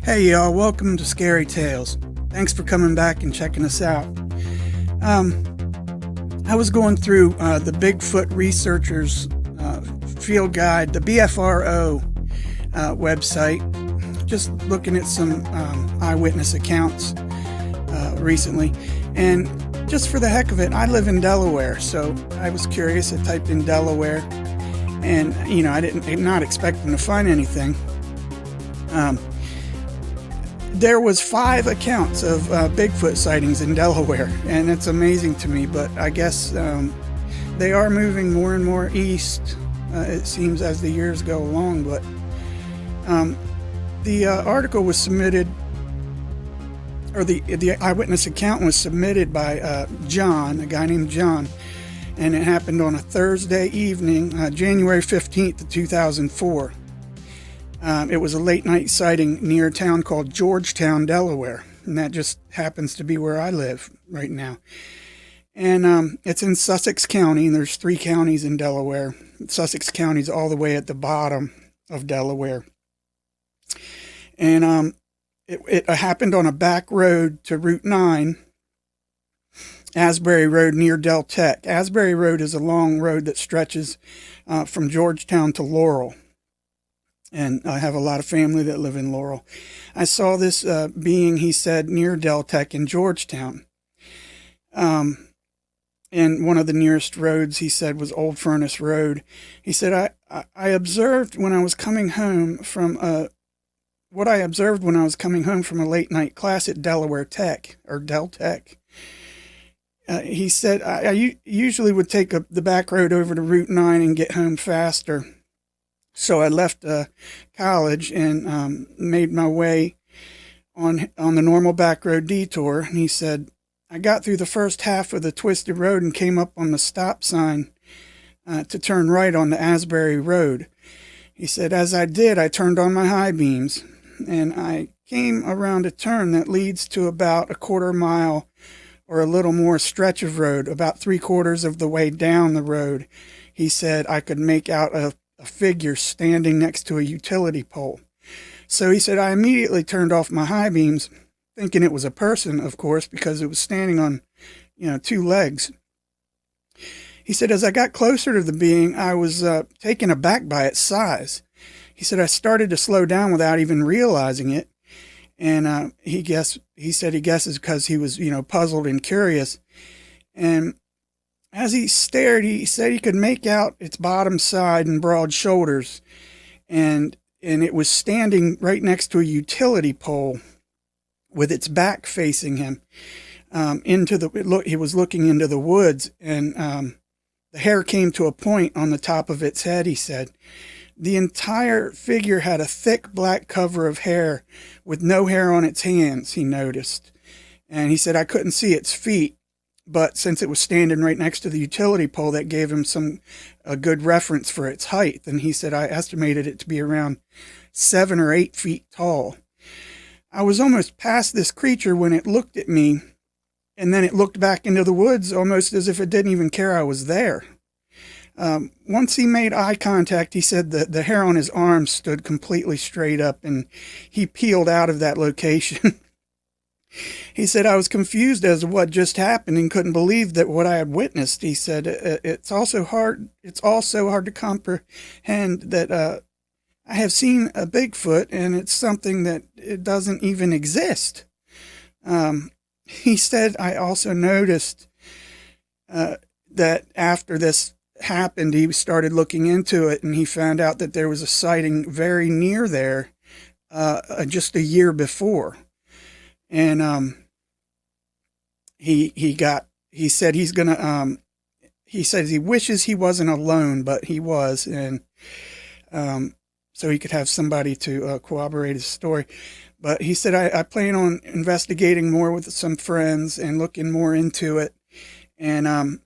Hey y'all, welcome to Scary Tales. Thanks for coming back and checking us out. I was going through the Bigfoot Researchers Field Guide, the BFRO website, just looking at some eyewitness accounts recently. And just for the heck of it, I live in Delaware, so I was curious. I typed in Delaware, and I'm not expecting to find anything. There was 5 accounts of Bigfoot sightings in Delaware, and it's amazing to me, but I guess they are moving more and more east, it seems, as the years go along. But the article was submitted, or the eyewitness account was submitted by John, a guy named John, and it happened on a Thursday evening, January 15th of 2004. It was a late night sighting near a town called Georgetown, Delaware, and that just happens to be where I live right now. And it's in Sussex County, and there's 3 counties in Delaware. Sussex County's all the way at the bottom of Delaware. And it happened on a back road to Route 9, Asbury Road near Del Tech. Asbury Road is a long road that stretches from Georgetown to Laurel. And I have a lot of family that live in Laurel. I saw this being, he said, near Del Tech in Georgetown. And one of the nearest roads, he said, was Old Furnace Road. He said, I observed when I was coming home from a late night class at Delaware Tech, or Del Tech. He said, I usually would take the back road over to Route 9 and get home faster. So I left college and made my way on the normal back road detour. And he said, I got through the first half of the twisted road and came up on the stop sign to turn right on the Asbury Road. He said, as I did, I turned on my high beams, and I came around a turn that leads to about a quarter mile or a little more stretch of road. About 3/4 of the way down the road, he said, I could make out a figure standing next to a utility pole. So he said, I immediately turned off my high beams, thinking it was a person, of course, because it was standing on, 2 legs. He said, as I got closer to the being, I was taken aback by its size. He said, I started to slow down without even realizing it. And he said he guesses because he was, puzzled and curious. And as he stared, he said he could make out its bottom side and broad shoulders, and it was standing right next to a utility pole with its back facing him. He was looking into the woods, and the hair came to a point on the top of its head, he said. The entire figure had a thick black cover of hair with no hair on its hands, he noticed. And he said, I couldn't see its feet. But since it was standing right next to the utility pole, that gave him a good reference for its height. And he said, I estimated it to be around 7 or 8 feet tall. I was almost past this creature when it looked at me, and then it looked back into the woods almost as if it didn't even care I was there. Once he made eye contact, he said that the hair on his arms stood completely straight up, and he peeled out of that location. He said, I was confused as to what just happened and couldn't believe that what I had witnessed. He said, it's also hard to comprehend that I have seen a Bigfoot, and it's something that it doesn't even exist. He said, I also noticed that after this happened, he started looking into it, and he found out that there was a sighting very near there just a year before. And he said he says he wishes he wasn't alone, but he was, and so he could have somebody to corroborate his story. But he said, I plan on investigating more with some friends and looking more into it. And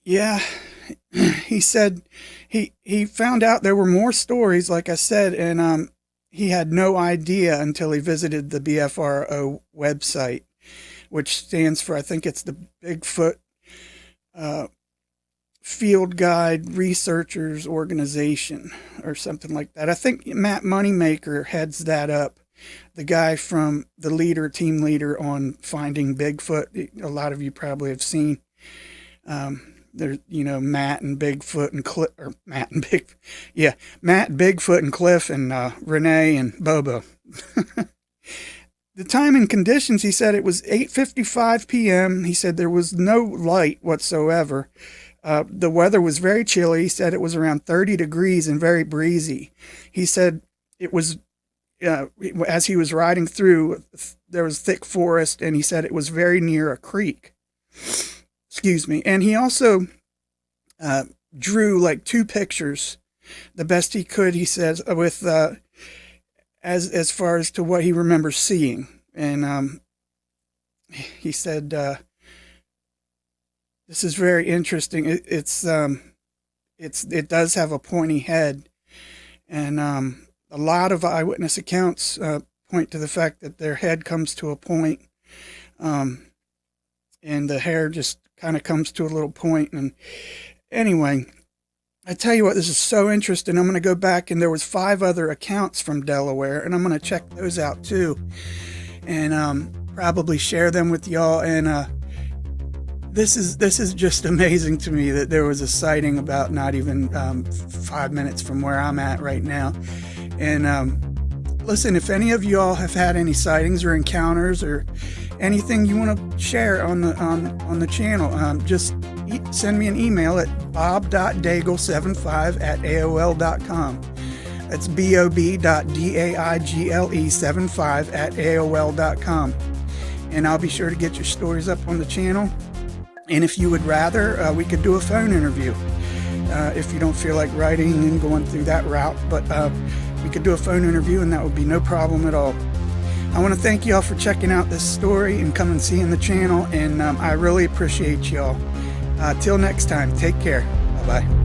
he said he found out there were more stories, like I said, and he had no idea until he visited the BFRO website, which stands for, I think it's the Bigfoot Field Guide Researchers Organization or something like that. I think Matt Moneymaker heads that up. The guy from the team leader on finding Bigfoot. A lot of you probably have seen. There's, Matt and Bigfoot and Cliff, or Matt and Matt, Bigfoot and Cliff and Renee and Bobo. The time and conditions, he said it was 8:55 p.m. He said there was no light whatsoever. The weather was very chilly. He said it was around 30 degrees and very breezy. He said it was, as he was riding through, there was thick forest, and he said it was very near a creek. Excuse me. And he also drew like 2 pictures, the best he could, he says, with as far as to what he remembers seeing. And he said, this is very interesting. It does have a pointy head, and a lot of eyewitness accounts point to the fact that their head comes to a point, and the hair just kind of comes to a little point. And anyway, I tell you what, this is so interesting. I'm going to go back, and there was 5 other accounts from Delaware, and I'm going to check those out too, and probably share them with y'all. And this is just amazing to me that there was a sighting about not even 5 minutes from where I'm at right now. And listen, if any of y'all have had any sightings or encounters or anything you want to share on the channel, just send me an email at bob.daigle75@aol.com. That's bob.daigle75@aol.com. And I'll be sure to get your stories up on the channel. And if you would rather, we could do a phone interview. If you don't feel like writing and going through that route, but we could do a phone interview, and that would be no problem at all. I want to thank y'all for checking out this story and coming and seeing the channel, and I really appreciate y'all. Till next time, take care. Bye-bye.